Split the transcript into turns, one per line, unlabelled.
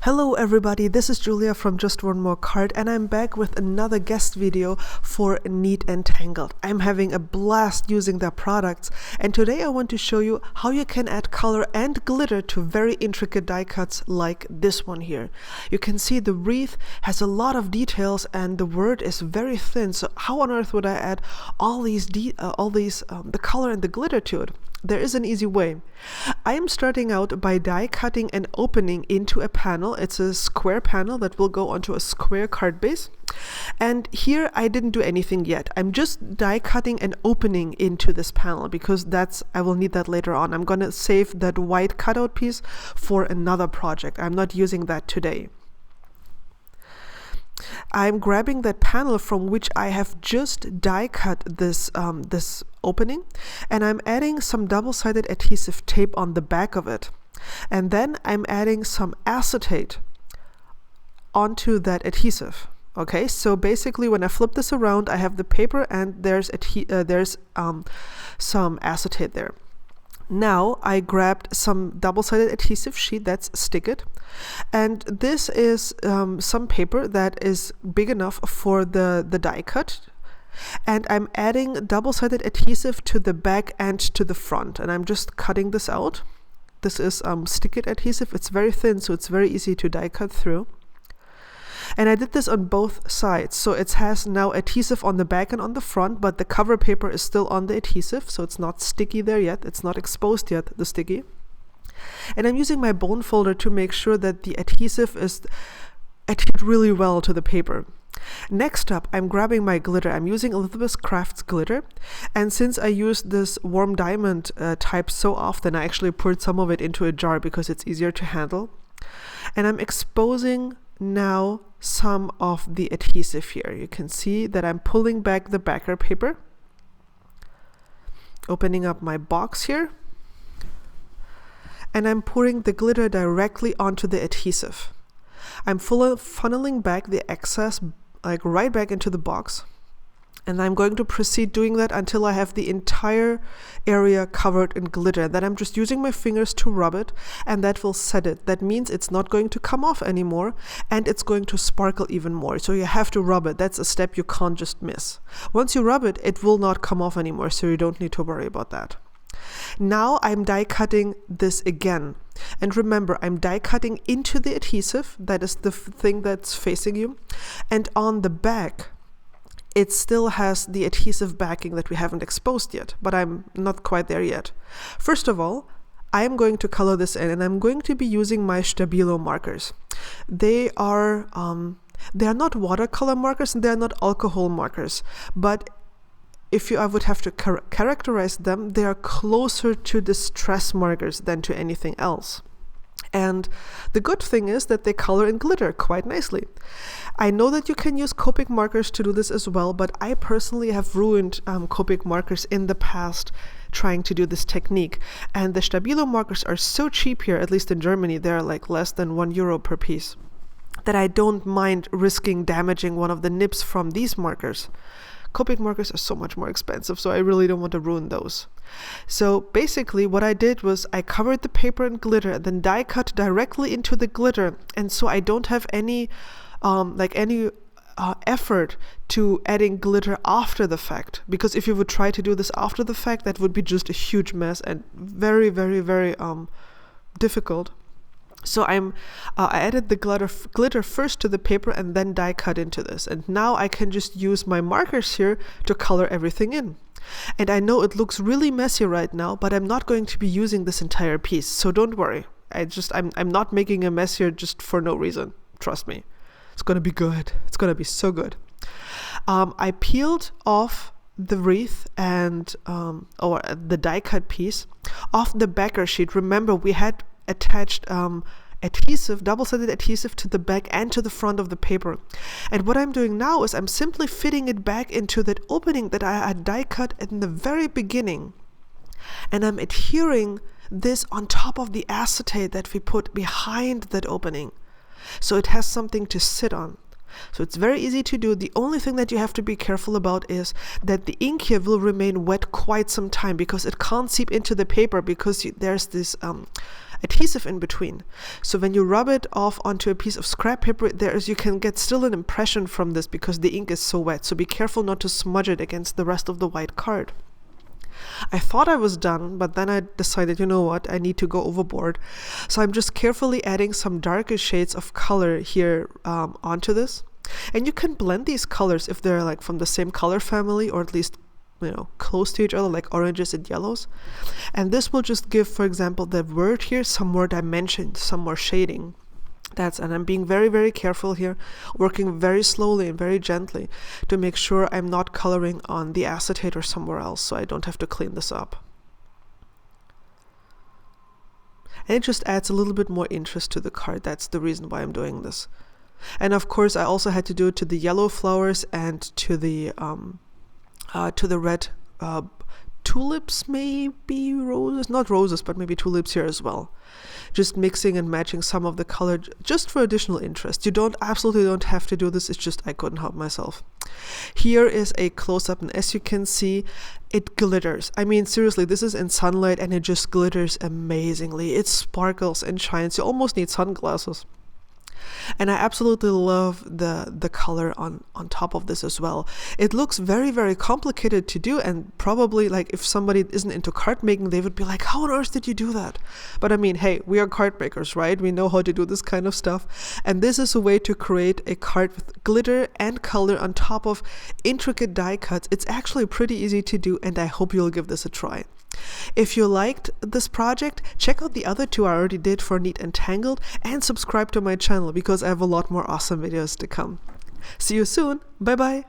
Hello everybody, this is Julia from Just One More Card, and I'm back with another guest video for Neat and Tangled. I'm having a blast using their products, and today I want to show you how you can add color and glitter to very intricate die cuts like this one here. You can see the wreath has a lot of details and the word is very thin, so how on earth would I add the color and the glitter to it? There is an easy way. I am starting out by die cutting an opening into a panel. It's a square panel that will go onto a square card base. And here I didn't do anything yet. I'm just die cutting an opening into this panel because I will need that later on. I'm going to save that white cutout piece for another project. I'm not using that today. I'm grabbing that panel from which I have just die cut this opening, and I'm adding some double-sided adhesive tape on the back of it, and then I'm adding some acetate onto that adhesive. Okay, so basically when I flip this around, I have the paper and there's some acetate there. Now I grabbed some double-sided adhesive sheet, that's Stick It, and this is some paper that is big enough for the die cut, and I'm adding double-sided adhesive to the back and to the front, and I'm just cutting this out. This is Stick It adhesive. It's very thin, so it's very easy to die cut through. And I did this on both sides, so it has now adhesive on the back and on the front, but the cover paper is still on the adhesive, so it's not sticky there yet, it's not exposed yet, the sticky. And I'm using my bone folder to make sure that the adhesive is adhered really well to the paper. Next up, I'm grabbing my glitter. I'm using Elizabeth Crafts glitter, and since I use this warm diamond type so often, I actually poured some of it into a jar because it's easier to handle. And I'm exposing now some of the adhesive here. You can see that I'm pulling back the backer paper, opening up my box here, and I'm pouring the glitter directly onto the adhesive. I'm funneling back the excess like right back into the box, and I'm going to proceed doing that until I have the entire area covered in glitter. Then I'm just using my fingers to rub it, and that will set it. That means it's not going to come off anymore, and it's going to sparkle even more. So you have to rub it. That's a step you can't just miss. Once you rub it, it will not come off anymore, so you don't need to worry about that. Now I'm die cutting this again. And remember, I'm die cutting into the adhesive. That is the thing that's facing you. And on the back, it still has the adhesive backing that we haven't exposed yet, but I'm not quite there yet. First of all, I am going to color this in, and I'm going to be using my Stabilo markers. They are not watercolor markers and they are not alcohol markers, but I would have to characterize them, they are closer to distress markers than to anything else. And the good thing is that they color in glitter quite nicely. I know that you can use Copic markers to do this as well, but I personally have ruined Copic markers in the past trying to do this technique. And the Stabilo markers are so cheap here, at least in Germany, they're like less than €1 per piece, that I don't mind risking damaging one of the nibs from these markers. Copic markers are so much more expensive, so I really don't want to ruin those. So basically what I did was I covered the paper in glitter and then die cut directly into the glitter, and so I don't have any effort to adding glitter after the fact, because if you would try to do this after the fact, that would be just a huge mess and very, very, very difficult. So I added the glitter first to the paper and then die cut into this. And now I can just use my markers here to color everything in. And I know it looks really messy right now, but I'm not going to be using this entire piece. So don't worry. I'm not making a mess here just for no reason. Trust me. It's going to be good. It's going to be so good. I peeled off the wreath and or the die cut piece off the backer sheet. Remember, we had attached adhesive, double-sided adhesive to the back and to the front of the paper. And what I'm doing now is I'm simply fitting it back into that opening that I had die cut in the very beginning. And I'm adhering this on top of the acetate that we put behind that opening, so it has something to sit on. So it's very easy to do. The only thing that you have to be careful about is that the ink here will remain wet quite some time, because it can't seep into the paper, because there's this adhesive in between. So when you rub it off onto a piece of scrap paper, you can get still an impression from this because the ink is so wet. So be careful not to smudge it against the rest of the white card. I thought I was done, but then I decided, you know what, I need to go overboard. So I'm just carefully adding some darker shades of color here onto this. And you can blend these colors if they're like from the same color family, or at least, you know, close to each other, like oranges and yellows. And this will just give, for example, the word here some more dimension, some more shading. And I'm being very, very careful here, working very slowly and very gently to make sure I'm not coloring on the acetate or somewhere else, so I don't have to clean this up. And it just adds a little bit more interest to the card. That's the reason why I'm doing this. And of course, I also had to do it to the yellow flowers and to the red tulips, maybe roses, not roses, but maybe tulips here as well. Just mixing and matching some of the color just for additional interest. You absolutely don't have to do this. It's just I couldn't help myself. Here is a close-up, and as you can see, it glitters. I mean, seriously, this is in sunlight and it just glitters amazingly. It sparkles and shines. You almost need sunglasses. And I absolutely love the color on top of this as well. It looks very, very complicated to do, and probably like if somebody isn't into card making, they would be like, how on earth did you do that? But I mean, hey, we are card makers, right? We know how to do this kind of stuff. And this is a way to create a card with glitter and color on top of intricate die cuts. It's actually pretty easy to do, and I hope you'll give this a try. If you liked this project, check out the other two I already did for Neat and Tangled, and subscribe to my channel because I have a lot more awesome videos to come. See you soon. Bye bye.